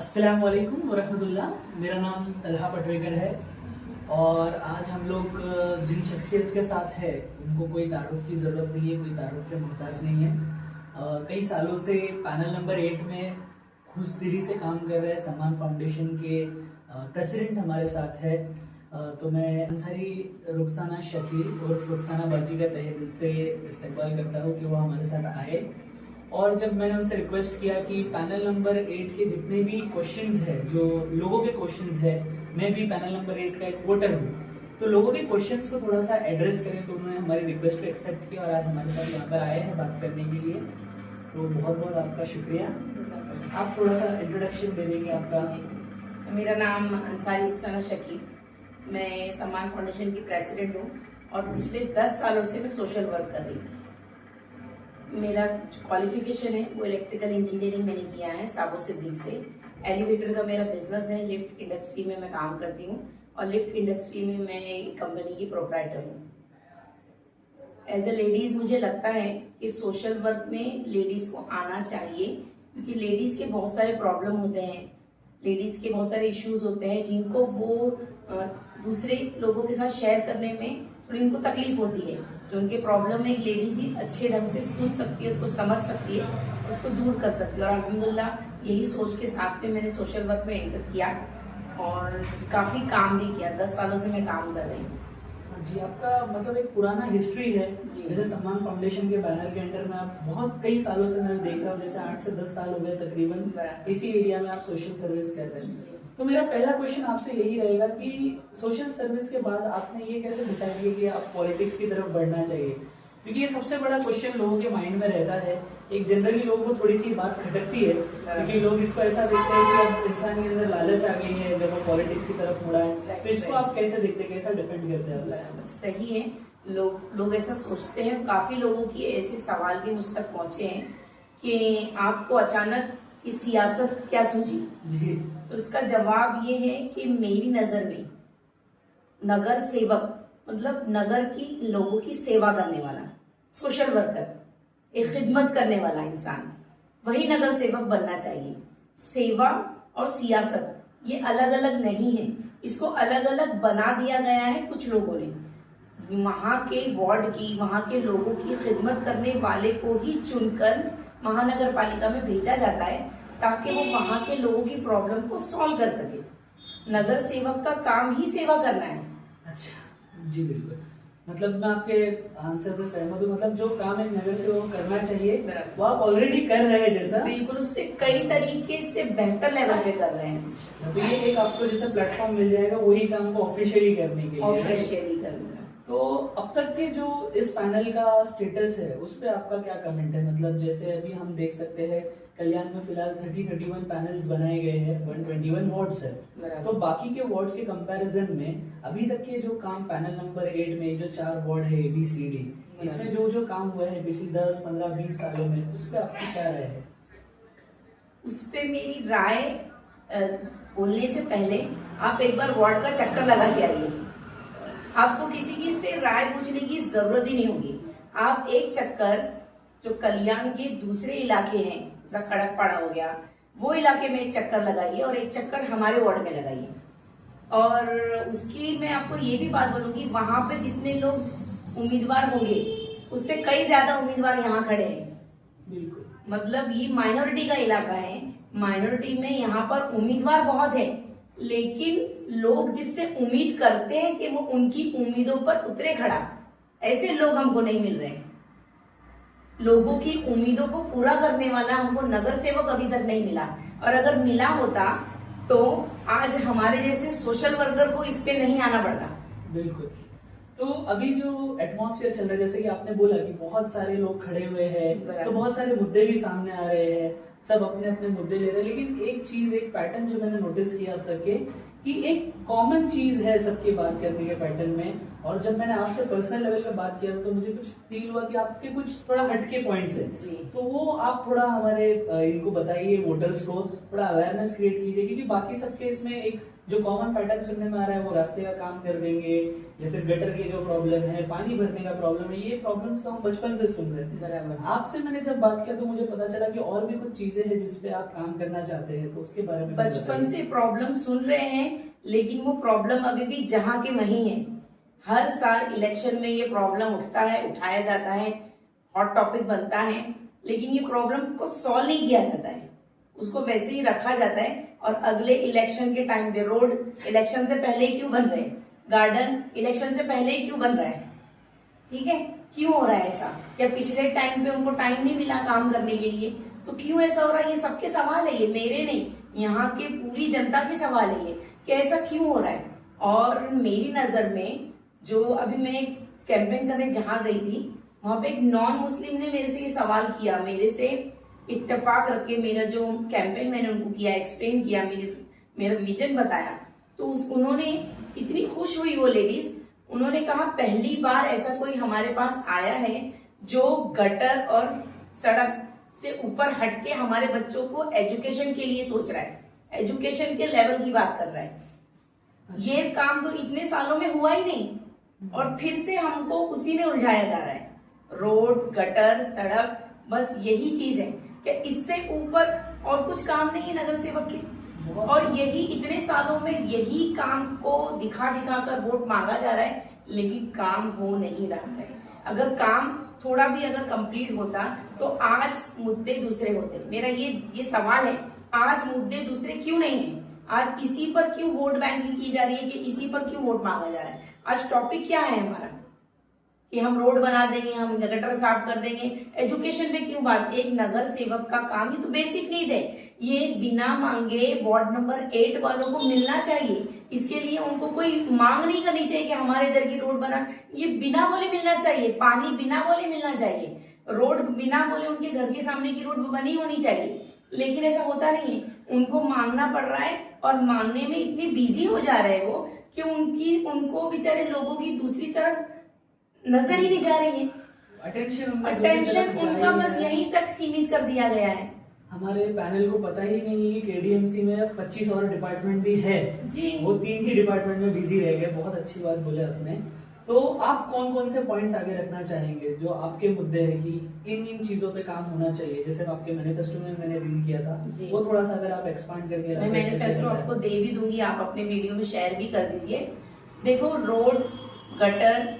अस्सलाम वालेकुम वरहमतुल्लाह। मेरा नाम तलहा पटवेकर है और आज हम लोग जिन शख्सियत के साथ है उनको कोई तारुफ की ज़रूरत नहीं है, कोई तारुफ के मोहताज नहीं है। कई सालों से पैनल नंबर 8 में खुशदिली से काम कर रहे सम्मान फाउंडेशन के प्रेसिडेंट हमारे साथ है। तो मैं अंसारी रुखसाना शकील और रुखसाना बाजी का तहे दिल से इस्तकबाल करता हूँ कि वो हमारे साथ आए। और जब मैंने उनसे रिक्वेस्ट किया कि पैनल नंबर 8 के जितने भी क्वेश्चंस है, जो लोगों के क्वेश्चंस है, मैं भी पैनल नंबर 8 का एक वोटर हूँ, तो लोगों के क्वेश्चंस को थोड़ा सा एड्रेस करें, तो उन्होंने हमारी रिक्वेस्ट को एक्सेप्ट किया और आज हमारे साथ यहाँ पर आए हैं बात करने के लिए। तो बहुत बहुत आपका शुक्रिया। आप थोड़ा सा इंट्रोडक्शन दे देंगे आपका? मेरा नाम अंसारी रुखसाना शकील, मैं सम्मान फाउंडेशन की प्रेसिडेंट हूँ और पिछले 10 सालों से मैं सोशल वर्क कर रही हूँ। मेरा क्वालिफिकेशन है वो इलेक्ट्रिकल इंजीनियरिंग मैंने किया है साबो सिद्दीक से। एलिवेटर का मेरा बिजनेस है, लिफ्ट इंडस्ट्री में मैं काम करती हूँ और लिफ्ट इंडस्ट्री में मैं एक कंपनी की प्रोप्राइटर हूँ। एज ए लेडीज मुझे लगता है कि सोशल वर्क में लेडीज को आना चाहिए, क्योंकि लेडीज के बहुत सारे प्रॉब्लम होते हैं, लेडीज के बहुत सारे इश्यूज होते हैं जिनको वो दूसरे लोगों के साथ शेयर करने में थोड़ी उनको तकलीफ होती है। जो उनके प्रॉब्लम है एक लेडीज ही अच्छे ढंग से सुन सकती है, उसको समझ सकती है, उसको दूर कर सकती है। और अल्हम्दुलिल्लाह यही सोच के साथ में मैंने सोशल वर्क में एंटर किया और काफी काम भी किया। 10 सालों से मैं काम कर रही हूँ। जी, आपका मतलब एक पुराना हिस्ट्री है। जैसे सम्मान फाउंडेशन के बैनर के अंडर में आप बहुत कई सालों से मैं देख रहा हूँ, जैसे 8 से 10 साल हो गए तकरीबन इसी एरिया में आप सोशल सर्विस कर रहे हैं। तो मेरा पहला क्वेश्चन आपसे यही रहेगा कि सोशल सर्विस के बाद आपने ये कैसे डिसाइड किया कि आप पॉलिटिक्स की तरफ बढ़ना चाहिए? क्योंकि ये सबसे बड़ा क्वेश्चन लोगों के माइंड में रहता है। एक जनरली लोगों को थोड़ी सी बात खटकती है, क्योंकि लोग इसको ऐसा देखते हैं कि अब इंसान के अंदर लालच आ गई है जब वो पॉलिटिक्स की तरफ मुड़ा है। तो इसको आप कैसे देखते हैं, कैसा डिफेंड करते हैं? सही है, लोग ऐसा सोचते हैं। काफी लोगों की ऐसे सवाल भी मुझ तक पहुंचे हैं कि आपको अचानक कि सियासत क्या सूझी जी। तो इसका जवाब ये है कि मेरी नजर में नगर सेवक मतलब नगर की लोगों की सेवा करने वाला सोशल वर्कर, एक खिदमत करने वाला इंसान, वही नगर सेवक बनना चाहिए। सेवा और सियासत ये अलग अलग नहीं है, इसको अलग अलग बना दिया गया है कुछ लोगों ने। वहां के वार्ड की, वहां के लोगों की खिदमत करने वाले को ही चुनकर महानगर पालिका में भेजा जाता है ताकि वो वहां के लोगों की प्रॉब्लम को सॉल्व कर सके। नगर सेवक का काम ही सेवा करना है। अच्छा जी, बिल्कुल। मतलब मैं आपके आंसर से सहमत हूँ। मतलब जो काम एक नगर सेवक करना चाहिए वो आप ऑलरेडी कर रहे हैं, जैसा बिल्कुल उससे कई तरीके से बेहतर लेवल पे कर रहे हैं। तो ये एक आपको जैसे प्लेटफॉर्म मिल जाएगा वही काम को ऑफिशियली करने के लिए, ऑफिशियली करने। तो अब तक के जो इस पैनल का स्टेटस है उस पे आपका क्या कमेंट है? मतलब जैसे अभी हम देख सकते हैं कल्याण में फिलहाल 31 पैनल्स बनाए गए हैं, 121 वार्ड्स है। तो बाकी के वार्ड्स के कंपैरिजन में अभी तक के जो काम पैनल नंबर 8 में जो 4 वार्ड है ABCD, इसमें जो काम हुआ है पिछले 10, 15, 20 सालों में, उस पर आपकी क्या राय है? उस पे मेरी राय बोलने से पहले आप एक बार वार्ड का चक्कर लगा के आइए। आपको किसी की से राय पूछने की जरूरत ही नहीं होगी। आप एक चक्कर जो कल्याण के दूसरे इलाके हैं, जैसा खड़कपाड़ा हो गया, वो इलाके में एक चक्कर लगाइए और एक चक्कर हमारे वार्ड में लगाइए। और उसकी मैं आपको ये भी बात बोलूंगी, वहां पे जितने लोग उम्मीदवार होंगे उससे कई ज्यादा उम्मीदवार यहाँ खड़े हैं। बिल्कुल, मतलब ये माइनॉरिटी का इलाका है, माइनॉरिटी में यहाँ पर उम्मीदवार बहुत है, लेकिन लोग जिससे उम्मीद करते हैं कि वो उनकी उम्मीदों पर उतरे खड़ा, ऐसे लोग हमको नहीं मिल रहे। लोगों की उम्मीदों को पूरा करने वाला हमको नगर सेवक अभी तक नहीं मिला, और अगर मिला होता तो आज हमारे जैसे सोशल वर्कर को इस पे नहीं आना पड़ता। बिल्कुल। तो अभी जो एटमॉस्फेयर चल रहा है, जैसे कि आपने बोला कि बहुत सारे लोग खड़े हुए हैं, तो बहुत सारे मुद्दे भी सामने आ रहे हैं, सब अपने अपने मुद्दे ले रहे हैं, लेकिन एक चीज, एक पैटर्न जो मैंने नोटिस किया अब तक के, कि एक कॉमन चीज है सबकी बात करने के पैटर्न में। और जब मैंने आपसे पर्सनल लेवल पे बात किया तो मुझे कुछ फील हुआ कि आपके कुछ थोड़ा हटके पॉइंट्स हैं, तो वो आप थोड़ा हमारे इनको बताइए, वोटर्स को थोड़ा अवेयरनेस क्रिएट कीजिए। क्योंकि बाकी सबके इसमें एक जो कॉमन पैटर्न सुनने में आ रहा है, वो रास्ते का काम कर देंगे या फिर गटर के जो प्रॉब्लम है, पानी भरने का प्रॉब्लम है, ये प्रॉब्लम्स तो हम बचपन से सुन रहे हैं। आपसे मैंने जब बात किया तो मुझे पता चला कि और भी कुछ चीजें चीजें हैं जिसपे आप काम करना चाहते हैं, तो उसके बारे में बचपन से प्रॉब्लम सुन रहे हैं, लेकिन वो प्रॉब्लम अभी भी जहाँ के वहीं है। हर साल इलेक्शन में ये प्रॉब्लम उठता है, उठाया जाता है, हॉट टॉपिक बनता है, लेकिन ये प्रॉब्लम को सॉल्व नहीं किया जाता है, उसको वैसे ही रखा जाता है। और अगले इलेक्शन के टाइम पे रोड इलेक्शन से पहले ही क्यों बन रहे हैं, गार्डन इलेक्शन से पहले ही क्यों बन रहा है, ठीक है, क्यों हो रहा है ऐसा? क्या पिछले टाइम पे उनको टाइम नहीं मिला काम करने के लिए? तो क्यों ऐसा हो रहा है? ये सबके सवाल है, ये मेरे नहीं, यहाँ के पूरी जनता के सवाल है ये, कि ऐसा क्यों हो रहा है। और मेरी नजर में जो अभी मैं कैंपेन करने जहां गई थी, वहां पे एक नॉन मुस्लिम ने मेरे से ये सवाल किया, मेरे से इत्तेफाक रख के मेरा जो कैंपेन मैंने उनको किया, एक्सप्लेन किया, मेरा विजन बताया, तो उन्होंने इतनी खुश हुई वो लेडीज, उन्होंने कहा पहली बार ऐसा कोई हमारे पास आया है जो गटर और सड़क से ऊपर हटके हमारे बच्चों को एजुकेशन के लिए सोच रहा है, एजुकेशन के लेवल की बात कर रहा है। ये काम तो इतने सालों में हुआ ही नहीं, और फिर से हमको उसी में उलझाया जा रहा है। रोड, गटर, सड़क, बस यही चीज है कि इससे ऊपर और कुछ काम नहीं है नगर सेवक के। और यही इतने सालों में यही काम को दिखा दिखा कर वोट मांगा जा रहा है, लेकिन काम हो नहीं रहा है। अगर काम थोड़ा भी अगर कंप्लीट होता तो आज मुद्दे दूसरे होते। मेरा ये सवाल है, आज मुद्दे दूसरे क्यों नहीं है? आज इसी पर क्यों वोट बैंकिंग की जा रही है, कि इसी पर क्यों वोट मांगा जा रहा है? आज टॉपिक क्या है हमारा, कि हम रोड बना देंगे, हम गटर साफ कर देंगे, एजुकेशन पे क्यों बात? एक नगर सेवक का काम, ये तो बेसिक नीड है, ये बिना मांगे वार्ड नंबर 8 वालों को मिलना चाहिए। इसके लिए उनको कोई मांग नहीं करनी चाहिए कि हमारे इधर की रोड बना, ये बिना बोले मिलना चाहिए। पानी बिना बोले मिलना चाहिए, रोड बिना बोले उनके घर के सामने की रोड बनी होनी चाहिए, लेकिन ऐसा होता नहीं है। उनको मांगना पड़ रहा है, और मांगने में इतने बिजी हो जा रहे हैं वो, कि उनको बेचारे लोगों की दूसरी तरफ नजर ही नहीं जा रही है। अटेंशन उनका बस यहीं तक सीमित कर दिया गया है। हमारे पैनल को पता ही नहीं है कि केडीएमसी में 25 और डिपार्टमेंट भी है जी, वो 3 ही डिपार्टमेंट में बिजी रह गए। बहुत अच्छी बात बोले आपने। तो आप कौन कौन से पॉइंट्स आगे रखना चाहेंगे जो आपके मुद्दे हैं कि इन चीजों पे काम होना चाहिए? जैसे आपके मैनिफेस्टो में मैंने रीड किया था, वो थोड़ा सा अगर आप एक्सपांड करके। मैं मैनिफेस्टो आपको दे भी दूंगी, आप अपने वीडियो में शेयर भी कर दीजिए। देखो, रोड, गटर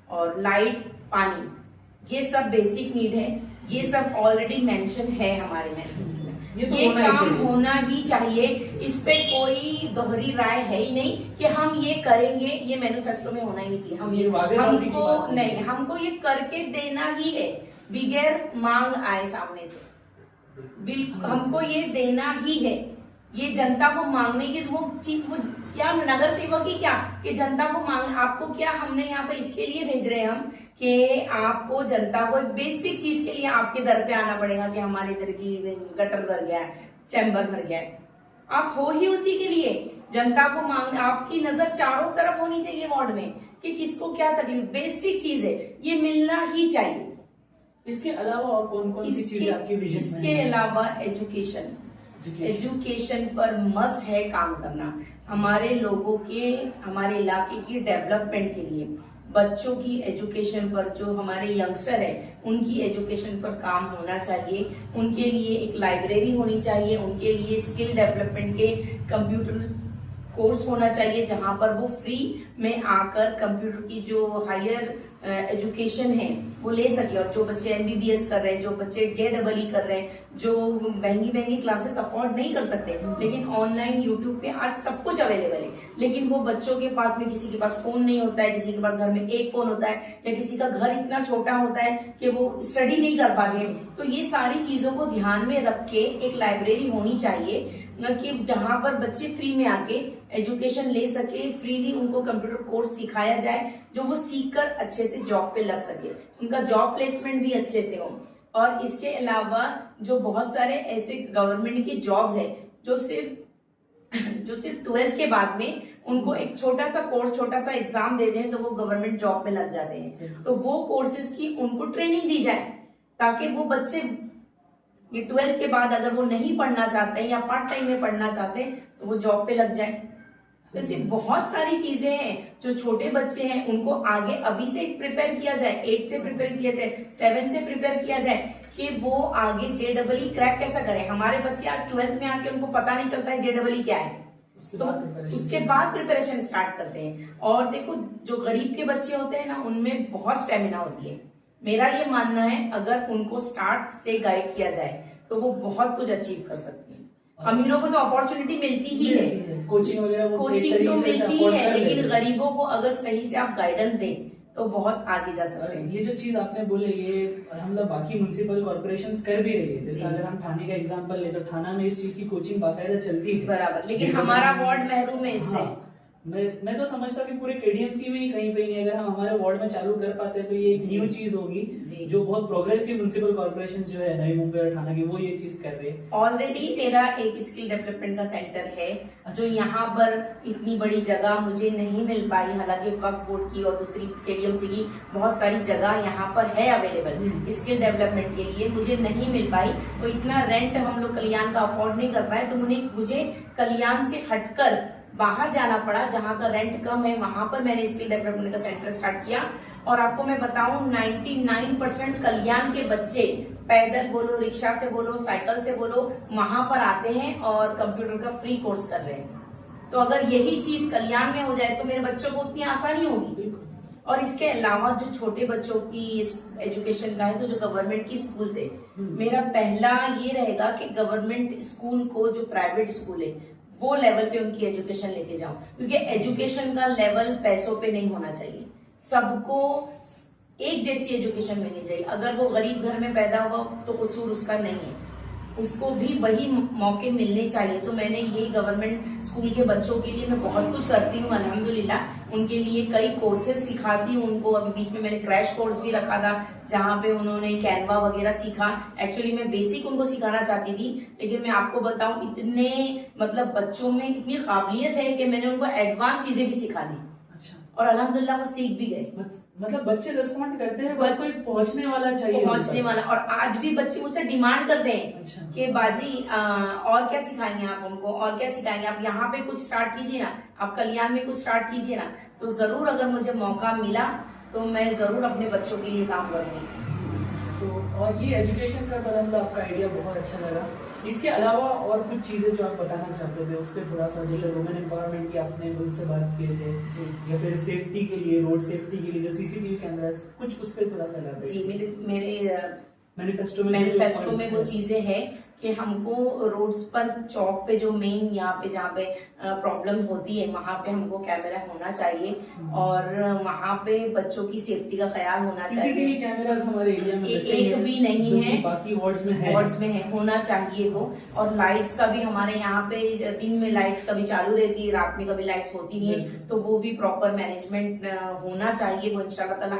और लाइट, पानी, ये सब बेसिक नीड है, ये सब ऑलरेडी मेंशन है हमारे मैनिफेस्टो में। ये काम होना ही चाहिए, इस पे कोई दोहरी राय है ही नहीं कि हम ये करेंगे, ये मैनिफेस्टो में होना ही नहीं चाहिए। हमको ये करके देना ही है, बगैर मांग आए सामने से। बिल्कुल हमको ये देना ही है। ये जनता को मांगने की वो क्या नगर सेवक ही क्या कि जनता को मांग, आपको क्या हमने यहाँ पे इसके लिए भेज रहे हैं हम कि आपको जनता को एक बेसिक चीज के लिए आपके दर पे आना पड़ेगा कि हमारे इधर की गटर भर गया है, चैम्बर भर गया है। आप हो ही उसी के लिए, जनता को मांग, आपकी नजर चारों तरफ होनी चाहिए वार्ड में कि किसको क्या तकलीफ, बेसिक चीज है, ये मिलना ही चाहिए। इसके अलावा और कौन कौन सी चीजें आपके विजन में? इसके अलावा एजुकेशन पर मस्ट है काम करना। हमारे लोगों के, हमारे इलाके की डेवलपमेंट के लिए बच्चों की एजुकेशन पर, जो हमारे यंगस्टर है उनकी एजुकेशन पर काम होना चाहिए। उनके लिए एक लाइब्रेरी होनी चाहिए, उनके लिए स्किल डेवलपमेंट के कंप्यूटर कोर्स होना चाहिए, जहां पर वो फ्री में आकर कंप्यूटर की जो हायर एजुकेशन है वो ले सके। और जो बच्चे MBBS कर रहे हैं, जो बच्चे JEE कर रहे हैं, जो महंगी क्लासेस अफोर्ड नहीं कर सकते, लेकिन ऑनलाइन यूट्यूब पे आज सब कुछ अवेलेबल है, लेकिन वो बच्चों के पास में, किसी के पास फोन नहीं होता है, किसी के पास घर में एक फोन होता है, या किसी का घर इतना छोटा होता है कि वो स्टडी नहीं कर पाते। तो ये सारी चीजों को ध्यान में रख के एक लाइब्रेरी होनी चाहिए, न कि जहां पर बच्चे फ्री में आके एजुकेशन ले सके, फ्रीली उनको कंप्यूटर कोर्स सिखाया जाए, जो वो सीखकर अच्छे से जॉब पे लग सके, उनका जॉब प्लेसमेंट भी अच्छे से हो। और इसके अलावा जो बहुत सारे ऐसे गवर्नमेंट की जॉब्स है जो सिर्फ 12th के बाद में उनको एक छोटा सा कोर्स, छोटा सा एग्जाम दे दें तो वो गवर्नमेंट जॉब में लग जाते हैं। तो वो कोर्सेज की उनको ट्रेनिंग दी जाए, ताकि वो बच्चे ये 12th के बाद अगर वो नहीं पढ़ना चाहते हैं या पार्ट टाइम में पढ़ना चाहते हैं तो वो जॉब पे लग जाए। तो ऐसी बहुत सारी चीजें हैं, जो छोटे बच्चे हैं उनको आगे अभी से प्रिपेयर किया जाए, 8 से प्रिपेयर किया जाए, 7 से प्रिपेयर किया जाए, कि वो आगे JEE क्रैक कैसा करें। हमारे बच्चे आज 12th में आके उनको पता नहीं चलता है JEE क्या है, तो उसके बाद प्रिपरेशन स्टार्ट करते हैं। और देखो जो गरीब के बच्चे होते हैं ना, उनमें बहुत स्टेमिना होती है। मेरा ये मानना है अगर उनको स्टार्ट से गाइड किया जाए तो वो बहुत कुछ अचीव कर सकते हैं। अमीरों को तो अपॉर्चुनिटी मिलती ही है, कोचिंग वगैरह कोचिंग तो मिलती ही है, लेकिन गरीबों को अगर सही से आप गाइडेंस दें तो बहुत आगे जा सकते हैं। ये जो चीज आपने बोले ये मतलब बाकी म्युनिसिपल कॉर्पोरेशंस कर भी रही है। जैसे अगर हम थाने का एग्जांपल ले तो थाना में इस चीज की कोचिंग बाकायदा चलती है बराबर, लेकिन हमारा वार्ड महरूम है इससे। हाँ, मैं तो समझता हूँ कि पूरे KDMC में ही कहीं पे नहीं, अगर हम हमारे वार्ड में चालू कर पाते हैं तो ये एक न्यू चीज होगी जो बहुत प्रोग्रेसिव म्युनिसिपल कॉर्पोरेशन जो है नई मुंबई और थाना की वो ये चीज कर रहे हैं। ऑलरेडी मेरा एक स्किल डेवलपमेंट का सेंटर है जो यहाँ पर इतनी बड़ी जगह मुझे नहीं मिल पाई, हालांकि वक्फ बोर्ड की और दूसरी KDMC की बहुत सारी जगह यहाँ पर है अवेलेबल स्किल डेवलपमेंट के लिए, मुझे नहीं मिल पाई। तो इतना रेंट हम लोग कल्याण का अफोर्ड नहीं कर पाए, तो मुझे कल्याण से हटकर बाहर जाना पड़ा जहां का रेंट कम है, वहां पर मैंने स्किल डेवलपमेंट का सेंटर स्टार्ट किया। और आपको मैं बताऊं 99% कल्याण के बच्चे पैदल बोलो, रिक्शा से बोलो, साइकिल से बोलो, वहां पर आते हैं और कंप्यूटर का फ्री कोर्स कर रहे हैं। तो अगर यही चीज कल्याण में हो जाए तो मेरे बच्चों को उतनी आसानी होगी। और इसके अलावा जो छोटे बच्चों की एजुकेशन का है तो जो गवर्नमेंट की स्कूल है, मेरा पहला ये रहेगा कि गवर्नमेंट स्कूल को जो प्राइवेट स्कूल है वो लेवल पे उनकी एजुकेशन लेके जाऊं, क्योंकि एजुकेशन का लेवल पैसों पे नहीं होना चाहिए, सबको एक जैसी एजुकेशन मिलनी चाहिए। अगर वो गरीब घर में पैदा हुआ तो कसूर उसका नहीं है, उसको भी वही मौके मिलने चाहिए। तो मैंने ये गवर्नमेंट स्कूल के बच्चों के लिए मैं बहुत कुछ करती हूँ अल्हम्दुलिल्लाह, उनके लिए कई कोर्सेज सिखाती हूँ उनको। अभी बीच में मैंने क्रैश कोर्स भी रखा था जहाँ पे उन्होंने कैनवा वगैरह सीखा। एक्चुअली मैं बेसिक उनको सिखाना चाहती थी, लेकिन मैं आपको बताऊं इतने मतलब बच्चों में इतनी काबिलियत है कि मैंने उनको एडवांस चीजें भी सिखा दी। अच्छा। और अल्हम्दुलिल्लाह वो सीख भी गए। मतलब बच्चे रिस्पॉन्ड करते हैं, बस कोई पहुंचने वाला चाहिए, पहुंचने वाला। और आज भी बच्चे मुझसे डिमांड करते हैं अच्छा। कि बाजी और क्या सिखाएंगे आप उनको, और क्या सिखाएंगे आप, यहाँ पे कुछ स्टार्ट कीजिए ना, आप कल्याण में कुछ स्टार्ट कीजिए ना। तो जरूर अगर मुझे मौका मिला तो मैं जरूर अपने बच्चों के लिए काम करूंगी। तो और ये एजुकेशन का मतलब आपका आइडिया बहुत अच्छा लगा। इसके अलावा और कुछ चीजें जो आप बताना चाहते थे उस पर थोड़ा सा, जैसे वुमेन एम्पावरमेंट की आपने उनसे बात किए थे या फिर सेफ्टी के लिए, रोड सेफ्टी के लिए जो CCTV कैमरास, कुछ उस पर थोड़ा सा elaborate। जी, मेरे मैनिफेस्टो में वो चीजें हैं कि हमको रोड्स पर चौक पे जो मेन यहाँ पे जहाँ पे प्रॉब्लम्स होती है वहां पे हमको कैमरा होना चाहिए और वहां पे बच्चों की सेफ्टी का ख्याल होना चाहिए। CCTV कैमरास हमारे एरिया में एक भी नहीं है, बाकी वार्ड्स में है, होना चाहिए वो। और लाइट्स का भी हमारे यहाँ पे दिन में लाइट्स कभी चालू रहती है, रात में कभी लाइट्स होती नहीं है, तो वो भी प्रॉपर मैनेजमेंट होना चाहिए। वो इंशाल्लाह ताला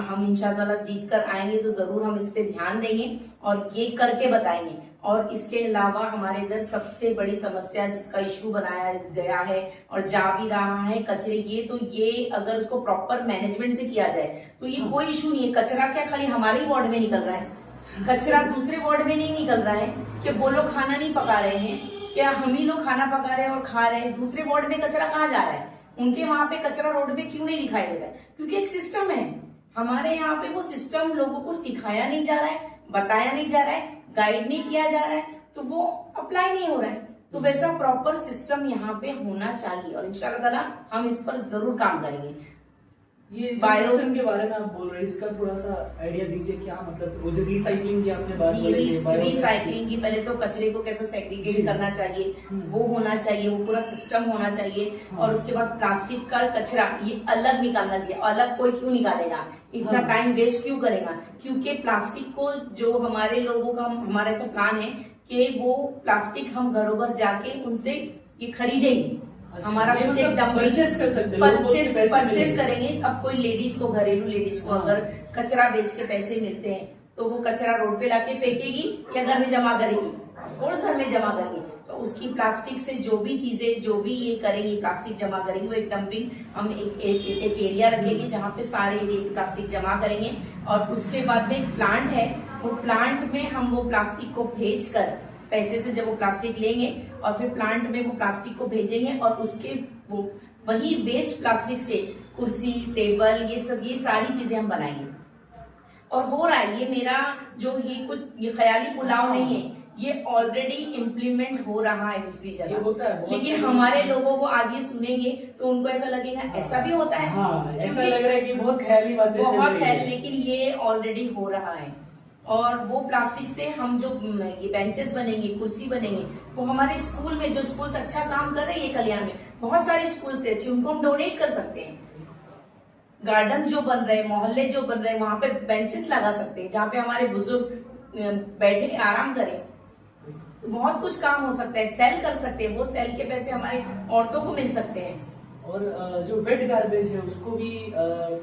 हम इंशाल्लाह जीत कर आएंगे तो जरूर हम इस पे ध्यान देंगे और ये करके बताएंगे। और इसके अलावा हमारे इधर सबसे बड़ी समस्या जिसका इशू बनाया गया है और जा भी रहा है कचरे की, तो ये अगर उसको प्रॉपर मैनेजमेंट से किया जाए तो ये कोई इशू नहीं है। कचरा क्या खाली हमारे ही वार्ड में निकल रहा है, कचरा दूसरे वार्ड में नहीं निकल रहा है कि वो लोग खाना नहीं पका रहे हैं, क्या हम ही लोग खाना पका रहे हैं और खा रहे हैं, दूसरे वार्ड में कचरा कहाँ जा रहा है, उनके वहां पे कचरा रोड पे क्यों नहीं दिखाई दे रहा है? क्योंकि एक सिस्टम है हमारे यहाँ पे, वो सिस्टम लोगों को सिखाया नहीं जा रहा है, बताया नहीं जा रहा है, गाइड नहीं किया जा रहा है, तो वो अप्लाई नहीं हो रहा है। तो वैसा प्रॉपर सिस्टम यहाँ पे होना चाहिए और इंशाल्लाह ताला हम इस पर जरूर काम करेंगे। ये सिस्टम के बारे में आप बोल रहे हैं, इसका थोड़ा सा आइडिया दीजिए, क्या मतलब वो जो रिसाइकलिंग की आपने बात बोली है, रिसाइकलिंग की पहले तो कचरे को कैसे सेग्रीगेट करना चाहिए वो होना चाहिए, वो पूरा सिस्टम होना चाहिए। और उसके बाद प्लास्टिक का कचरा ये अलग निकालना चाहिए। अलग कोई क्यों निकालेगा, इतना टाइम वेस्ट क्यों करेगा? क्योंकि प्लास्टिक को जो हमारे लोगों का हमारा ऐसा प्लान है कि वो प्लास्टिक हम घरों घर जाके उनसे ये खरीदेंगे। अच्छा, हमारा कुछ एक परचेस कर सकते हैं, परचेस करेंगे। अब कोई लेडीज को, घरेलू लेडीज को अगर कचरा बेच के पैसे मिलते हैं तो वो कचरा रोड पे लाके फेंकेगी या घर में जमा करेगी? ऑफकोर्स घर में जमा करेगी। तो उसकी प्लास्टिक से जो भी चीजें जो भी ये करेंगी, प्लास्टिक जमा करेंगी, वो एक डंपिंग हम एक एरिया रखेंगे जहाँ पे सारे प्लास्टिक जमा करेंगे। और उसके बाद में एक प्लांट है, वो प्लांट में हम वो प्लास्टिक को भेज कर पैसे से जब वो प्लास्टिक लेंगे और फिर प्लांट में वो प्लास्टिक को भेजेंगे और उसके वो वही वेस्ट प्लास्टिक से कुर्सी, टेबल, ये सारी चीजें हम बनाएंगे। और हो रहा है। ये मेरा जो ये ख्याली पुलाव नहीं है, ये ऑलरेडी इम्प्लीमेंट हो रहा है दूसरी जगह होता है। लेकिन हमारे लोगों को आज ये सुनेंगे तो उनको ऐसा लगेगा ऐसा भी होता है। हाँ, ऐसा लग रहा है कि बहुत ख्याली बातें, बहुत ख्याली, लेकिन ये ऑलरेडी हो रहा है। और वो प्लास्टिक से हम जो ये बेंचेस बनेंगे, कुर्सी बनेंगे, वो हमारे स्कूल में जो स्कूल अच्छा काम कर रहे हैं, ये कल्याण में बहुत सारे स्कूल से अच्छे, उनको हम डोनेट कर सकते हैं। गार्डन जो बन रहे हैं, मोहल्ले जो बन रहे हैं, वहां पे बेंचेस लगा सकते हैं जहाँ पे हमारे बुजुर्ग बैठे आराम करें। तो बहुत कुछ काम हो सकता है, सेल कर सकते हैं, वो सेल के पैसे हमारे औरतों को मिल सकते हैं। और जो वेट गार्बेज है उसको भी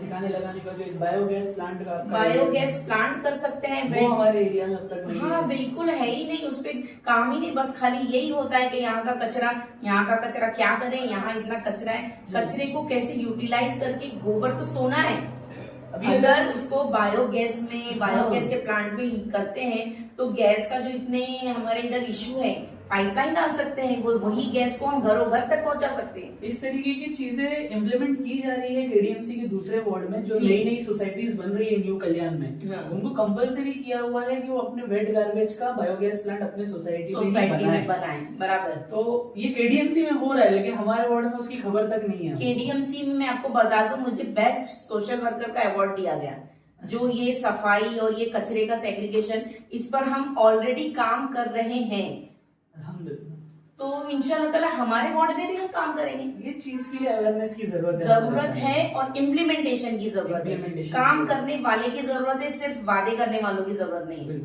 ठिकाने लगाने का जो एक बायोगैस प्लांट कर सकते हैं। वो हमारे एरिया में अब तक नहीं हाँ है। बिल्कुल है ही नहीं, उस पर काम ही नहीं, बस खाली यही होता है कि यहाँ का कचरा क्या करें, यहाँ इतना कचरा है, कचरे को कैसे यूटिलाइज करके, गोबर तो सोना है, अगर उसको बायोगैस के प्लांट में करते हैं तो गैस का जो इतने हमारे इधर इशू है, पाइपलाइन डाल सकते हैं, वो वही गैस को हम घरों घर तक पहुंचा सकते हैं। इस तरीके की चीजें इम्प्लीमेंट की जा रही है एडीएमसी के दूसरे वार्ड में, जो नई नई सोसाइटीज बन रही है न्यू कल्याण में। हाँ। उनको कंपलसरी किया हुआ है कि वो अपने वेट गार्बेज का बायोगैस प्लांट अपने सोसाइटी में बनाए। बराबर। तो ये एडीएमसी में हो रहा है, लेकिन हमारे वार्ड में उसकी खबर तक नहीं है। एडीएमसी में मैं आपको बता दूं, मुझे बेस्ट सोशल वर्कर का अवार्ड दिया गया। जो ये सफाई और ये कचरे का सेग्रीगेशन, इस पर हम ऑलरेडी काम कर रहे हैं। तो इंशाल्लाह ताला हमारे वार्ड में भी हम काम करेंगे। ये चीज के लिए अवेयरनेस की जरूरत है और इम्प्लीमेंटेशन की जरूरत है। काम करने वाले की जरूरत है, सिर्फ वादे करने वालों की जरूरत नहीं है।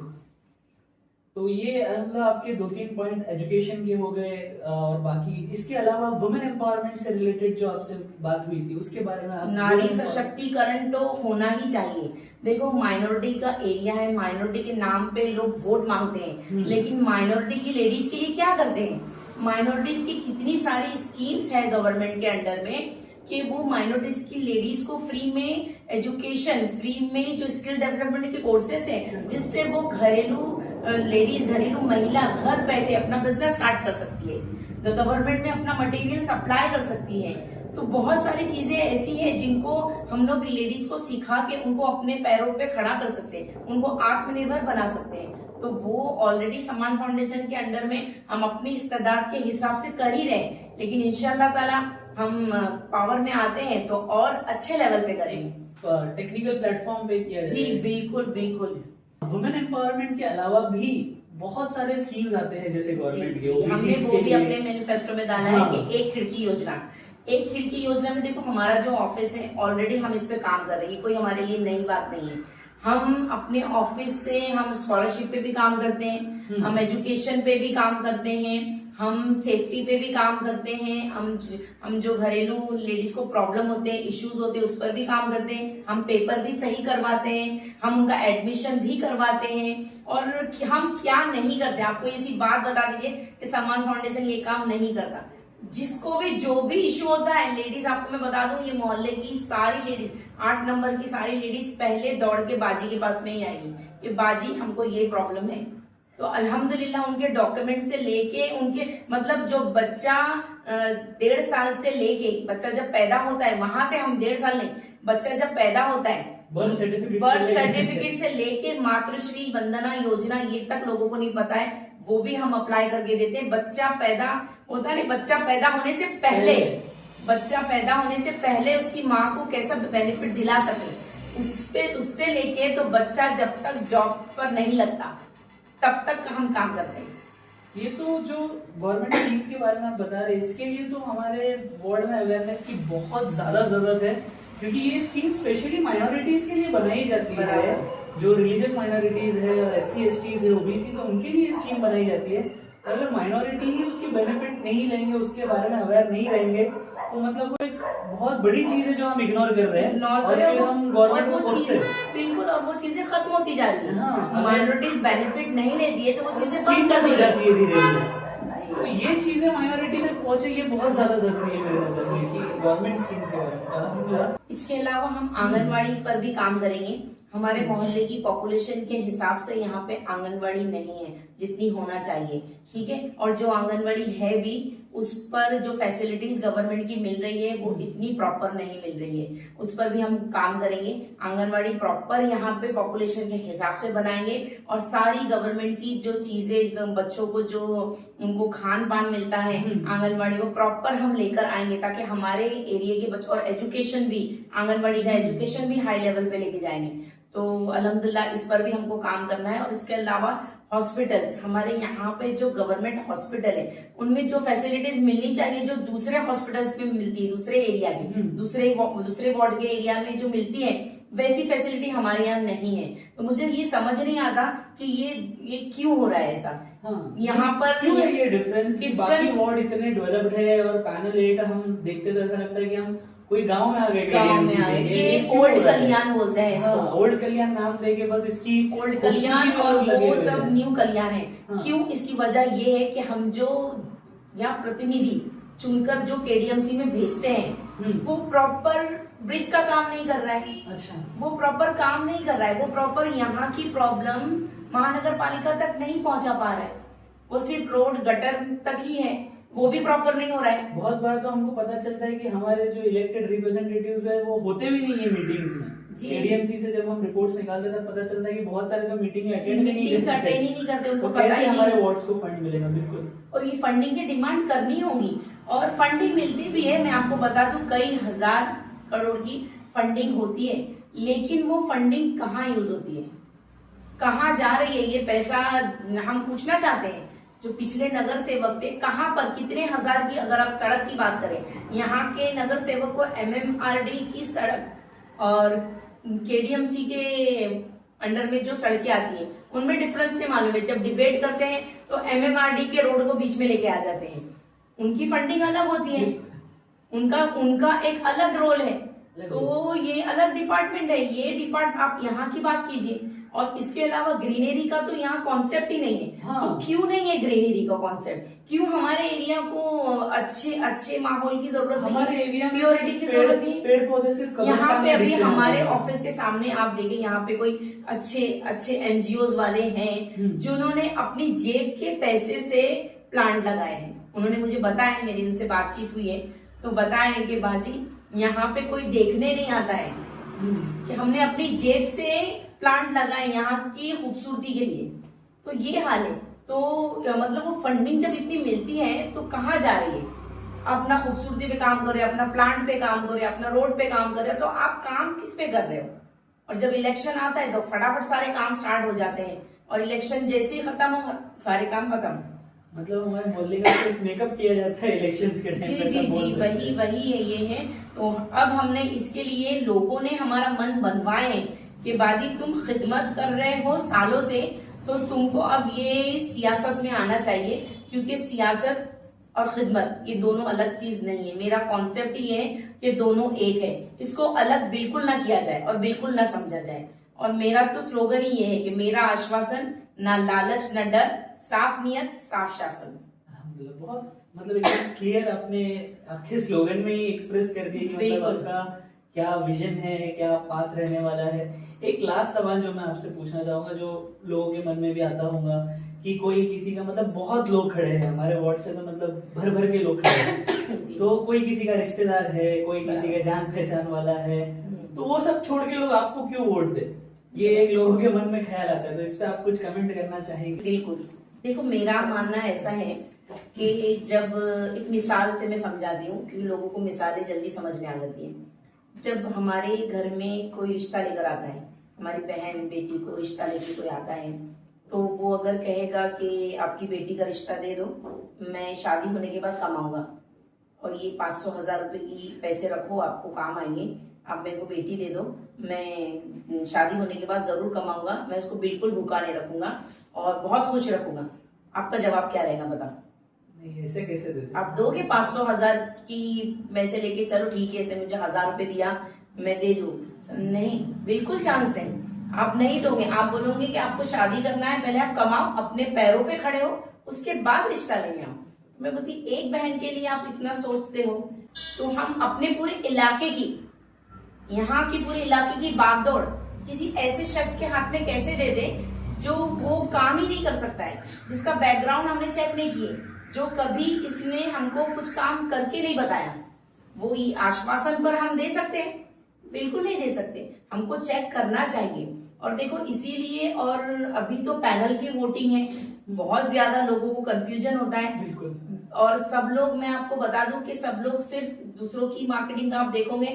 तो ये मतलब आपके 2-3 पॉइंट एजुकेशन के हो गए, और बाकी इसके अलावा वुमेन एम्पावरमेंट से रिलेटेड जो आपसे बात हुई थी उसके बारे में आप नारी सशक्तिकरण तो होना ही चाहिए। देखो, माइनॉरिटी का एरिया है, माइनॉरिटी के नाम पे लोग वोट मांगते हैं, लेकिन माइनॉरिटी की लेडीज के लिए क्या करते हैं? माइनॉरिटीज की कितनी सारी स्कीम्स है गवर्नमेंट के अंडर में कि वो माइनॉरिटीज की लेडीज को फ्री में एजुकेशन, फ्री में जो स्किल डेवलपमेंट के कोर्सेस हैं, जिससे वो घरेलू महिला घर बैठे अपना बिजनेस स्टार्ट कर सकती है, तो गवर्नमेंट में अपना मटेरियल सप्लाई कर सकती है। तो बहुत सारी चीजें ऐसी हैं जिनको हम लोग लेडीज को सिखा के उनको अपने पैरों पे खड़ा कर सकते हैं, उनको आत्मनिर्भर बना सकते हैं। तो वो ऑलरेडी सम्मान फाउंडेशन के अंडर में हम अपनी इस्तेदाद के हिसाब से कर ही रहे हैं, लेकिन इंशाल्लाह ताला हम पावर में आते हैं तो और अच्छे लेवल पे करेंगे, टेक्निकल प्लेटफॉर्म पे किया जी। बिल्कुल बिल्कुल। वुमेन एम्पावरमेंट के अलावा भी बहुत सारे स्कीम्स आते हैं जैसे गवर्नमेंट के, हमने वो भी अपने मैनिफेस्टो में डाला है कि एक खिड़की योजना में देखो, हमारा जो ऑफिस है ऑलरेडी हम इस पे काम कर रहे हैं, कोई हमारे लिए नई बात नहीं है। हम अपने ऑफिस से हम स्कॉलरशिप पे भी काम करते हैं, हम एजुकेशन पे भी काम करते हैं, हम सेफ्टी पे भी काम करते हैं, हम जो घरेलू लेडीज को प्रॉब्लम होते हैं, इश्यूज होते हैं, उस पर भी काम करते हैं, हम पेपर भी सही करवाते हैं, हम उनका एडमिशन भी करवाते हैं। और हम क्या नहीं करते, आपको ऐसी बात बता दीजिए कि सम्मान फाउंडेशन ये काम नहीं करता। जिसको भी जो भी इशू होता है, लेडीज, आपको मैं बता दूं, ये मोहल्ले की सारी लेडीज, 8 नंबर की सारी लेडीज पहले दौड़ के बाजी के पास में ही आएगी कि बाजी हमको ये प्रॉब्लम है। तो अल्हम्दुलिल्लाह उनके डॉक्यूमेंट से लेके उनके मतलब जो बच्चा 1.5 साल से लेके बच्चा जब पैदा होता है, वहां से हम 1.5 साल नहीं, बच्चा जब पैदा होता है बर्थ सर्टिफिकेट से लेके मातृश्री वंदना योजना ये तक लोगों को नहीं पता है, वो भी हम अप्लाई करके देते हैं। बच्चा पैदा होता है, बच्चा पैदा होने से पहले उसकी माँ को कैसा बेनिफिट दिला सके, उससे लेके तो बच्चा जब तक जॉब पर नहीं लगता तब तक हम काम करते हैं। ये तो जो गवर्नमेंट स्कीम्स के बारे में आप बता रहे हैं, इसके लिए तो हमारे वार्ड में अवेयरनेस की बहुत ज्यादा जरूरत है, क्योंकि ये स्कीम स्पेशली माइनॉरिटीज के लिए बनाई जाती है। जो रिलीजियस माइनॉरिटीज है और SC/STs है, OBCs है, उनके लिए स्कीम बनाई जाती है। अगर माइनॉरिटी ही उसके बेनिफिट नहीं लेंगे, उसके बारे में अवेयर नहीं रहेंगे, तो मतलब वो एक बहुत बड़ी चीज है जो हम इग्नोर कर रहे हैं, और फिर हम गवर्नमेंट को कोसते हैं। बिल्कुल, और वो चीजें खत्म होती जा रही है। हाँ, माइनॉरिटीज बेनिफिट नहीं लेती है तो वो चीजें कम कर दी जाती है धीरे धीरे। तो ये चीजें माइनॉरिटी तक पहुंचे, ये बहुत ज्यादा जरूरी है मेरे नजर से गवर्नमेंट स्कीम्स के बारे में। इसके अलावा हम आंगनवाड़ी पर भी काम करेंगे। हमारे मोहल्ले की पॉपुलेशन के हिसाब से यहाँ पे आंगनवाड़ी नहीं है, जितनी होना चाहिए, ठीक है। और जो आंगनवाड़ी है भी, उस पर जो फैसिलिटीज गवर्नमेंट की मिल रही है वो इतनी प्रॉपर नहीं मिल रही है, उस पर भी हम काम करेंगे। आंगनवाड़ी प्रॉपर यहाँ पे पॉपुलेशन के हिसाब से बनाएंगे और सारी गवर्नमेंट की जो चीजें बच्चों को जो उनको खान पान मिलता है आंगनवाड़ी वो प्रॉपर हम लेकर आएंगे, ताकि हमारे एरिया के बच्चों, और एजुकेशन भी, आंगनवाड़ी का एजुकेशन भी हाई लेवल पे लेके जाएंगे। तो अल्हम्दुलिल्लाह इस पर भी हमको काम करना है। और इसके अलावा हॉस्पिटल्स, हमारे यहाँ पे जो गवर्नमेंट हॉस्पिटल है उनमें जो फैसिलिटीज मिलनी चाहिए जो दूसरे हॉस्पिटल्स में मिलती है, दूसरे एरिया के, दूसरे वार्ड के एरिया में जो मिलती है, वैसी फैसिलिटी हमारे यहाँ नहीं है। तो मुझे ये समझ नहीं आता कि ये क्यों हो रहा है ऐसा। हाँ, यहाँ पर क्यों है ये डिफरेंस कि बाकी वार्ड इतने डेवलप्ड है और पैनल 8 हम देखते तो ऐसा लगता है कि हम कोई गांव में आ गए। ये ओल्ड कल्याण बोलते हैं इसको। ओल्ड कल्याण नाम देके बस इसकी ओल्ड कल्याण और वो सब न्यू कल्याण है। हाँ। क्यों? इसकी वजह ये है कि हम जो यहाँ प्रतिनिधि चुनकर जो केडीएमसी में भेजते हैं वो प्रॉपर ब्रिज का काम नहीं कर रहा है। अच्छा, वो प्रॉपर काम नहीं कर रहा है, वो प्रॉपर यहाँ की प्रॉब्लम महानगर पालिका तक नहीं पहुंचा पा रहा है। वो सिर्फ रोड गटर तक ही है, वो भी प्रॉपर नहीं हो रहा है। बहुत बार तो हमको पता चलता है कि हमारे जो इलेक्टेड रिप्रेजेंटेटिव्स है वो होते भी नहीं है मीटिंग्स में। केडीएमसी से जब हम रिपोर्ट्स निकालते हैं तब पता चलता है कि बहुत सारे तो मीटिंग अटेंड नहीं करते, उनको तो पता कैसे ही नहीं हमारे वार्ड्स को फंड मिलेगा। बिल्कुल, और ये फंडिंग की डिमांड करनी होगी और फंडिंग मिलती भी है। मैं आपको बता दूं कई हजार करोड़ की फंडिंग होती है, लेकिन वो फंडिंग कहाँ यूज होती है, कहाँ जा रही है ये पैसा, हम पूछना चाहते हैं। जो पिछले नगर सेवक थे कहाँ पर, कितने हजार की, अगर आप सड़क की बात करें, यहाँ के नगर सेवक को एमएमआरडी की सड़क और केडीएमसी के अंडर में जो सड़कें आती हैं उनमें डिफरेंस नहीं मालूम है। जब डिबेट करते हैं तो एमएमआरडी के रोड को बीच में लेके आ जाते हैं। उनकी फंडिंग अलग होती है, उनका एक अलग रोल है, तो ये अलग डिपार्टमेंट है। ये डिपार्ट आप यहाँ की बात कीजिए। और इसके अलावा ग्रीनरी का तो यहाँ कॉन्सेप्ट ही नहीं है। हाँ। तो क्यों नहीं है ग्रीनरी का कॉन्सेप्ट? क्यों हमारे एरिया को अच्छे माहौल की जरूरत है, हमारे एरिया में प्योरिटी की जरूरत नहीं है। पेड़ पौधे सिर्फ यहाँ पे अभी हमारे ऑफिस के सामने आप देखें, यहाँ पे कोई अच्छे एनजीओ वाले हैं जिन्होंने अपनी जेब के पैसे से प्लांट लगाए हैं। उन्होंने मुझे बताया, मेरी उनसे बातचीत हुई है तो बताया कि बाजी यहाँ पे कोई देखने नहीं आता है कि हमने अपनी जेब से प्लांट लगाए यहाँ की खूबसूरती के लिए। तो ये हाल है। तो मतलब वो फंडिंग जब इतनी मिलती है तो कहाँ जा रही है? अपना खूबसूरती पे काम कर रहे, अपना प्लांट पे काम कर रहे, अपना रोड पे काम कर रहे, तो आप काम किस पे कर रहे हो? और जब इलेक्शन आता है तो फटाफट सारे काम स्टार्ट हो जाते हैं और इलेक्शन जैसे ही खत्म हो सारे काम खत्म। मतलब हमारे मोहल्ले का सिर्फ मेकअप किया जाता है इलेक्शंस के टाइम पे। जी वही है ये है। तो अब हमने इसके लिए लोगों ने हमारा मन बंधवाए कि बाजी तुम खिदमत कर रहे हो सालों से, तो तुमको अब ये सियासत में आना चाहिए, क्योंकि सियासत और खिदमत ये दोनों अलग चीज नहीं है। मेरा कॉन्सेप्ट ये है कि दोनों एक है, इसको अलग बिल्कुल ना किया जाए और बिल्कुल ना समझा जाए। और मेरा तो स्लोगन ही ये है कि मेरा आश्वासन, ना लालच ना डर, साफ नियत साफ शासन। बहुत मतलब एकदम क्लियर आपके स्लोगन में ही एक्सप्रेस कर दिया कि मतलब आपका क्या विजन है, क्या पाथ रहने वाला है। एक लास्ट सवाल जो मैं आपसे पूछना चाहूंगा, जो लोगों के मन में भी आता होगा कि कोई किसी का मतलब बहुत लोग खड़े हैं हमारे वार्ड से, तो मतलब भर भर के लोग खड़े हैं तो कोई किसी का रिश्तेदार है, कोई किसी का जान पहचान वाला है, तो वो सब छोड़ के लोग आपको क्यों वोट दे? ये एक लोगों के मन में ख्याल आता है, तो इस पे आप कुछ कमेंट करना चाहेंगे? बिल्कुल, देखो मेरा मानना ऐसा है कि जब एक मिसाल से मैं समझाती हूँ, क्योंकि लोगों को मिसालें जल्दी समझ में आ जाती है। जब हमारे घर में कोई रिश्ता लेकर आता है, हमारी बहन बेटी को रिश्ता लेकर कोई आता है, तो वो अगर कहेगा कि आपकी बेटी का रिश्ता दे दो, मैं शादी होने के बाद कमाऊंगा और ये 500,000 रुपए की पैसे रखो, आपको काम आएंगे, आप मेरे को बेटी दे दो, मैं शादी होने के बाद जरूर कमाऊंगा, मैं इसको बिल्कुल भूखा नहीं रखूंगा और बहुत खुश रखूंगा। आपका जवाब क्या रहेगा बताओ? नहीं, ऐसे कैसे देते? आप दोगे 500,000 की पैसे लेके, चलो ठीक है इसने मुझे 1,000 रुपए दिया मैं दे दूं? नहीं, बिल्कुल चांस नहीं, आप नहीं दोगे। आप बोलोगे कि आपको शादी करना है, पहले आप कमाओ, अपने पैरों पे खड़े हो, उसके बाद रिश्ता लेने आओ। मैं बोलती एक बहन के लिए आप इतना सोचते हो, तो हम अपने पूरे इलाके की, यहाँ की पूरे इलाके की बागदौड़ किसी ऐसे शख्स के हाथ में कैसे दे दे जो वो काम ही नहीं कर सकता है, जिसका बैकग्राउंड हमने चेक नहीं किए, जो कभी इसने हमको कुछ काम करके नहीं बताया, वो ही आश्वासन पर हम दे सकते हैं? बिल्कुल नहीं दे सकते, हमको चेक करना चाहिए। और देखो इसीलिए, और अभी तो पैनल की वोटिंग है, बहुत ज्यादा लोगों को कंफ्यूजन होता है। बिल्कुल। और सब लोग, मैं आपको बता दूं कि सब लोग सिर्फ दूसरों की मार्केटिंग का आप देखोगे,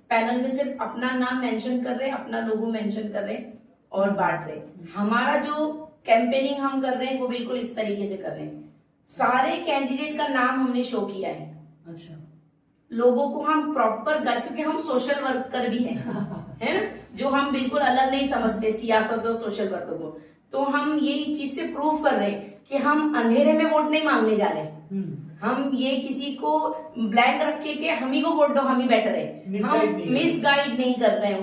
पैनल में सिर्फ अपना नाम मेंशन कर रहे हैं, अपना लोगो मेंशन कर रहे हैं और बांट रहे हैं। हमारा जो कैंपेनिंग हम कर रहे हैं वो बिल्कुल इस तरीके से कर रहे हैं। सारे कैंडिडेट का नाम हमने शो किया है। अच्छा। लोगों को हम प्रॉपर, क्योंकि हम सोशल वर्कर भी हैं, है ना, जो हम बिल्कुल अलग नहीं समझते सियासत और सोशल वर्कर को। तो हम यही चीज से प्रूव कर रहे हैं कि हम अंधेरे में वोट नहीं मांगने जा रहे। हम ये किसी को ब्लैंक रख के हम ही को वोट दो, हम ही बेटर है, हम मिसगाइड नहीं कर रहे हैं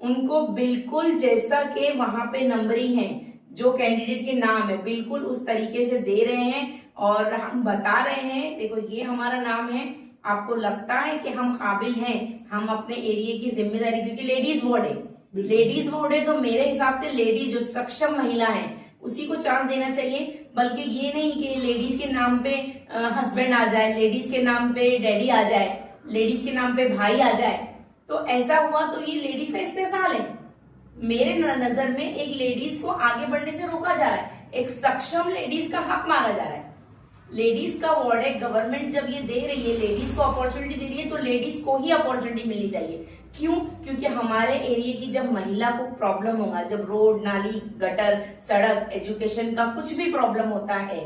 उनको बिल्कुल जैसा के वहां पे नंबरिंग है, जो कैंडिडेट के नाम है बिल्कुल उस तरीके से दे रहे हैं। और हम बता रहे हैं, देखो ये हमारा नाम है, आपको लगता है कि हम काबिल हैं, हम अपने एरिया की जिम्मेदारी, क्योंकि लेडीज वार्ड है, लेडीज वार्ड है, तो मेरे हिसाब से लेडीज जो सक्षम महिला है उसी को चांस देना चाहिए। बल्कि ये नहीं कि लेडीज के नाम पे हस्बैंड आ जाए, लेडीज के नाम पे डैडी आ जाए, लेडीज के नाम पे भाई आ जाए, तो ऐसा हुआ तो ये लेडीज का इस्तेसाल है। मेरे नजर में एक लेडीज को आगे बढ़ने से रोका जा रहा है, एक सक्षम लेडीज का हक मारा जा रहा है। लेडीज का वार्ड है, गवर्नमेंट जब ये दे रही है, लेडीज को अपॉर्चुनिटी दे रही है, तो लेडीज को ही अपॉर्चुनिटी मिलनी चाहिए। क्यों? क्योंकि हमारे एरिया की जब महिला को प्रॉब्लम होगा, जब रोड, नाली, गटर, सड़क, एजुकेशन का कुछ भी प्रॉब्लम होता है,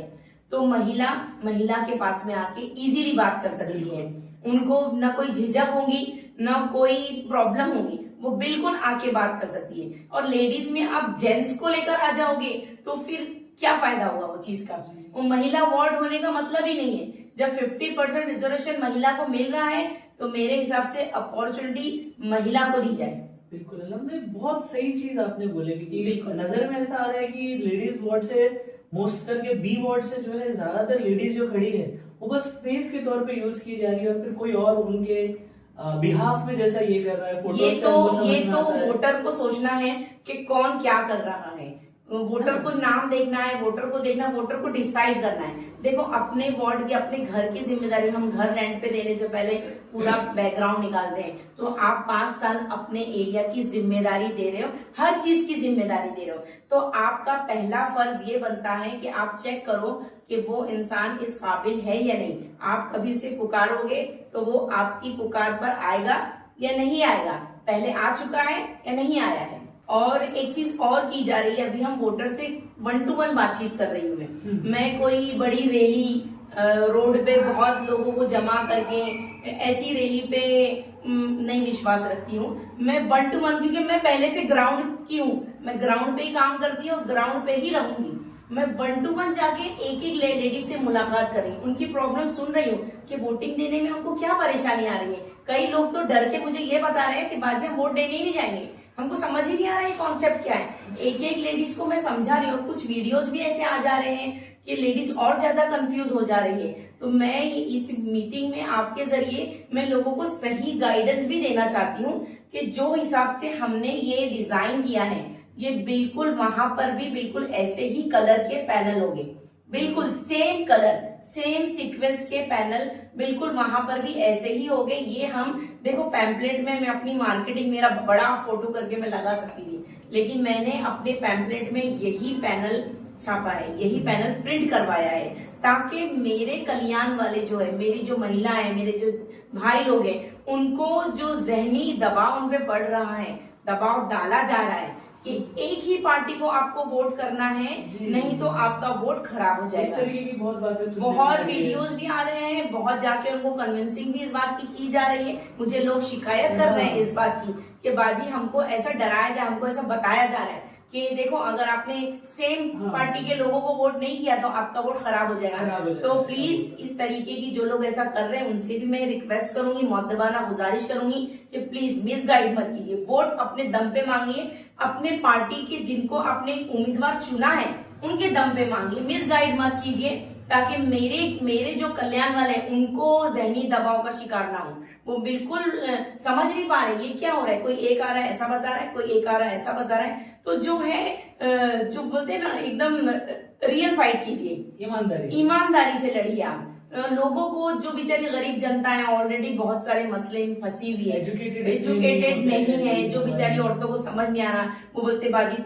तो महिला के पास में आके इजीली बात कर सकती है। उनको ना कोई झिझक होगी, ना कोई प्रॉब्लम होगी, वो बिल्कुल आके बात कर सकती है। और लेडीज में आप जेंट्स को लेकर आ जाओगे तो फिर क्या फायदा हुआ वो चीज का? वो महिला वार्ड होने का मतलब ही नहीं है। जब 50% रिजर्वेशन महिला को मिल रहा है तो मेरे हिसाब से अपॉर्चुनिटी महिला को दी जाए। बिल्कुल, बहुत सही चीज आपने बोले, क्योंकि नजर में ऐसा आ रहा है कि लेडीज वार्ड से मोस्ट करके बी वार्ड से जो है ज्यादातर लेडीज जो खड़ी है वो बस फेस के तौर पे यूज की जा रही है, और फिर कोई और उनके बिहाफ में जैसा ये कर रहा है। ये तो वोटर को सोचना है कि कौन क्या कर रहा है, वोटर को नाम देखना है, वोटर को देखना, वोटर को डिसाइड करना है। देखो अपने वार्ड की, अपने घर की जिम्मेदारी, हम घर रेंट पे देने से पहले पूरा बैकग्राउंड निकालते हैं। तो आप 5 साल अपने एरिया की जिम्मेदारी दे रहे हो, हर चीज की जिम्मेदारी दे रहे हो, तो आपका पहला फर्ज ये बनता है कि आप चेक करो कि वो इंसान इस काबिल है या नहीं। आप कभी उसे पुकारोगे तो वो आपकी पुकार पर आएगा या नहीं आएगा, पहले आ चुका है या नहीं आया है। और एक चीज और की जा रही है, अभी हम वोटर से 1 to 1 बातचीत कर रही हूँ मैं कोई बड़ी रैली रोड पे बहुत लोगों को जमा करके ऐसी रैली पे नहीं विश्वास रखती हूँ। मैं 1 to 1, क्योंकि मैं पहले से ग्राउंड की हूँ, मैं ग्राउंड पे ही काम करती हूँ और ग्राउंड पे ही रहूंगी। मैं 1 to 1 जाके एक एक लेडीज से मुलाकात कर रही हूँ, उनकी प्रॉब्लम सुन रही हूँ कि वोटिंग देने में उनको क्या परेशानी आ रही है। कई लोग तो डर के मुझे ये बता रहे हैं कि बाजी हम वोट देने ही नहीं जाएंगे, हमको समझ ही नहीं आ रहा है कॉन्सेप्ट क्या है। एक एक लेडीज को मैं समझा रही हूँ, कुछ वीडियोस भी ऐसे आ जा रहे हैं कि लेडीज और ज्यादा कंफ्यूज हो जा रही है। तो मैं इस मीटिंग में आपके जरिए मैं लोगों को सही गाइडेंस भी देना चाहती हूँ कि जो हिसाब से हमने ये डिजाइन किया है, ये बिल्कुल वहां पर भी बिल्कुल ऐसे ही कलर के पैनल होंगे, बिल्कुल सेम कलर, सेम सीक्वेंस के पैनल बिल्कुल वहां पर भी ऐसे ही हो गए। ये हम देखो पैम्पलेट में, मैं अपनी मार्केटिंग, मेरा बड़ा फोटो करके मैं लगा सकती थी, लेकिन मैंने अपने पैम्पलेट में यही पैनल छापा है, यही पैनल प्रिंट करवाया है, ताकि मेरे कल्याण वाले जो है, मेरी जो महिला है, मेरे जो भाई लोग हैं, उनको जो जहनी दबाव उन पे पड़ रहा है, दबाव डाला जा रहा है कि एक ही पार्टी को आपको वोट करना है, नहीं तो आपका वोट खराब हो जाएगा। इस तरीके की बहुत बातें, बहुत वीडियोस भी आ रहे हैं, बहुत जाके उनको कन्विंसिंग भी इस बात की जा रही है। मुझे लोग शिकायत कर रहे हैं इस बात की कि बाजी हमको ऐसा डराया जा, हमको ऐसा बताया जा रहा है कि देखो अगर आपने सेम पार्टी के लोगों को वोट नहीं किया तो आपका वोट खराब हो जाएगा। तो प्लीज इस तरीके की जो लोग ऐसा कर रहे हैं उनसे भी मैं रिक्वेस्ट करूंगी, मुअद्दबाना गुजारिश करूंगी कि प्लीज मिसगाइड मत कीजिए, वोट अपने दम पे मांगिए, अपने पार्टी के जिनको आपने उम्मीदवार चुना है उनके दम पे मांगिए, मिसगाइड मत कीजिए। ताकि मेरे जो कल्याण वाले हैं उनको जहनी दबाव का शिकार ना हो। वो बिल्कुल समझ नहीं पा रहे ये क्या हो रहा है, कोई एक आ रहा है ऐसा बता रहा है, कोई एक आ रहा है ऐसा बता रहा है। तो जो है जो बोलते हैं ना एकदम रियल फाइट कीजिए, ईमानदारी से लड़िए आप। लोगों को जो बेचारी गरीब जनता है ऑलरेडी बहुत सारे मसले में फंसी हुई है, एजुकेटेड नहीं है, जो बेचारी औरतों को समझ नहीं आ रहा, वो बोलते बाजी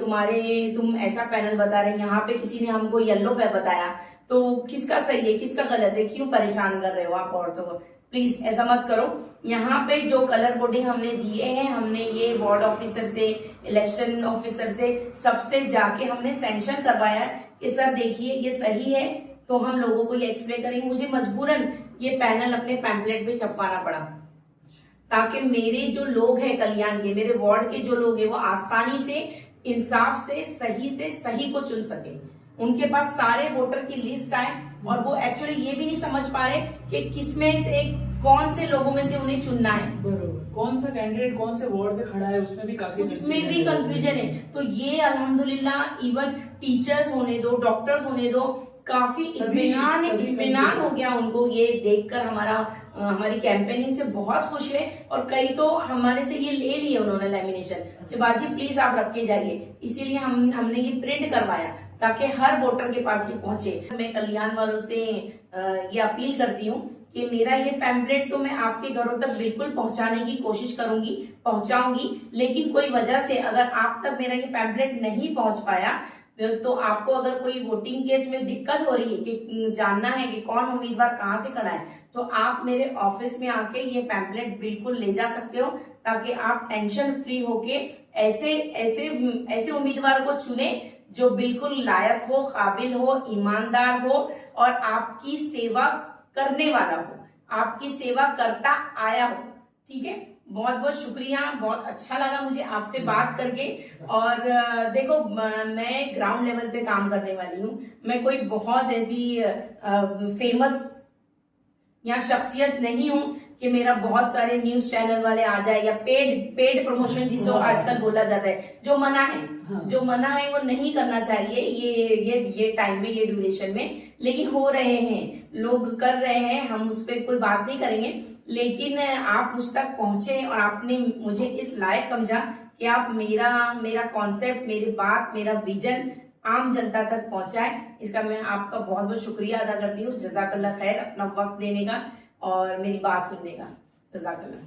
तुम ऐसा पैनल बता रहे हैं, यहाँ पे किसी ने हमको येलो पे बताया, तो किसका सही है किसका गलत है, क्यों परेशान कर रहे हो आप औरतों को। प्लीज ऐसा मत करो। यहाँ पे जो कलर कोडिंग हमने दिए हैं, हमने ये वार्ड ऑफिसर से, इलेक्शन ऑफिसर से, सबसे जाके हमने सैंक्शन करवाया है कि सर देखिए ये सही है, तो हम लोगों को ये एक्सप्लेन करेंगे। मुझे मजबूरन ये पैनल अपने पैम्पलेट पे छपवाना पड़ा ताकि मेरे जो लोग हैं कल्याण के, मेरे वार्ड के जो लोग हैं वो आसानी से, इंसाफ से सही को चुन सके। उनके पास सारे वोटर की लिस्ट आए और वो एक्चुअली ये भी नहीं समझ पा रहे कि किसमें से कौन से लोगों में से उन्हें चुनना है, कौन सा कैंडिडेट कौन से वार्ड से खड़ा है, उसमें भी कंफ्यूजन है। तो ये अल्हम्दुलिल्लाह इवन टीचर्स होने दो, डॉक्टर्स होने दो, काफी इत्मीनान हो गया उनको ये देखकर। हमारी कैंपेनिंग से बहुत खुश है और कई तो हमारे से ये ले लिए उन्होंने लैमिनेशन। तो बाजी प्लीज आप रख के जाइए, इसीलिए हमने ये प्रिंट करवाया ताकि हर वोटर के पास ये पहुंचे। मैं कल्याण वालों से ये अपील करती हूँ कि मेरा ये पैम्पलेट तो मैं आपके घरों तक बिल्कुल पहुंचाने की कोशिश करूंगी, पहुंचाऊंगी, लेकिन कोई वजह से अगर आप तक मेरा ये पैम्पलेट नहीं पहुंच पाया तो आपको अगर कोई वोटिंग केस में दिक्कत हो रही है कि जानना है कि कौन उम्मीदवार कहाँ से खड़ा है, तो आप मेरे ऑफिस में आके ये पैम्पलेट बिल्कुल ले जा सकते हो ताकि आप टेंशन फ्री होके ऐसे उम्मीदवार को चुने जो बिल्कुल लायक हो, काबिल हो, ईमानदार हो और आपकी सेवा करने वाला हो, आपकी सेवा करता आया हो। ठीक है, बहुत बहुत शुक्रिया, बहुत अच्छा लगा मुझे आपसे बात करके। और देखो मैं ग्राउंड लेवल पे काम करने वाली हूँ, मैं कोई बहुत ऐसी फेमस या शख्सियत नहीं हूँ कि मेरा बहुत सारे न्यूज चैनल वाले आ जाए या पेड प्रमोशन जिसको आजकल बोला जाता है, जो मना है वो नहीं करना चाहिए ये टाइम में, ये ड्यूरेशन में, लेकिन हो रहे हैं, लोग कर रहे हैं, हम उस पर कोई बात नहीं करेंगे। लेकिन आप मुझ तक पहुंचे और आपने मुझे इस लायक समझा कि आप मेरा कॉन्सेप्ट, मेरी बात, मेरा विजन आम जनता तक पहुंचाए, इसका मैं आपका बहुत बहुत शुक्रिया अदा करती हूँ। जज़ाकल्लाह खैर अपना वक्त देने का और मेरी बात सुनने का। जज़ाकल्लाह।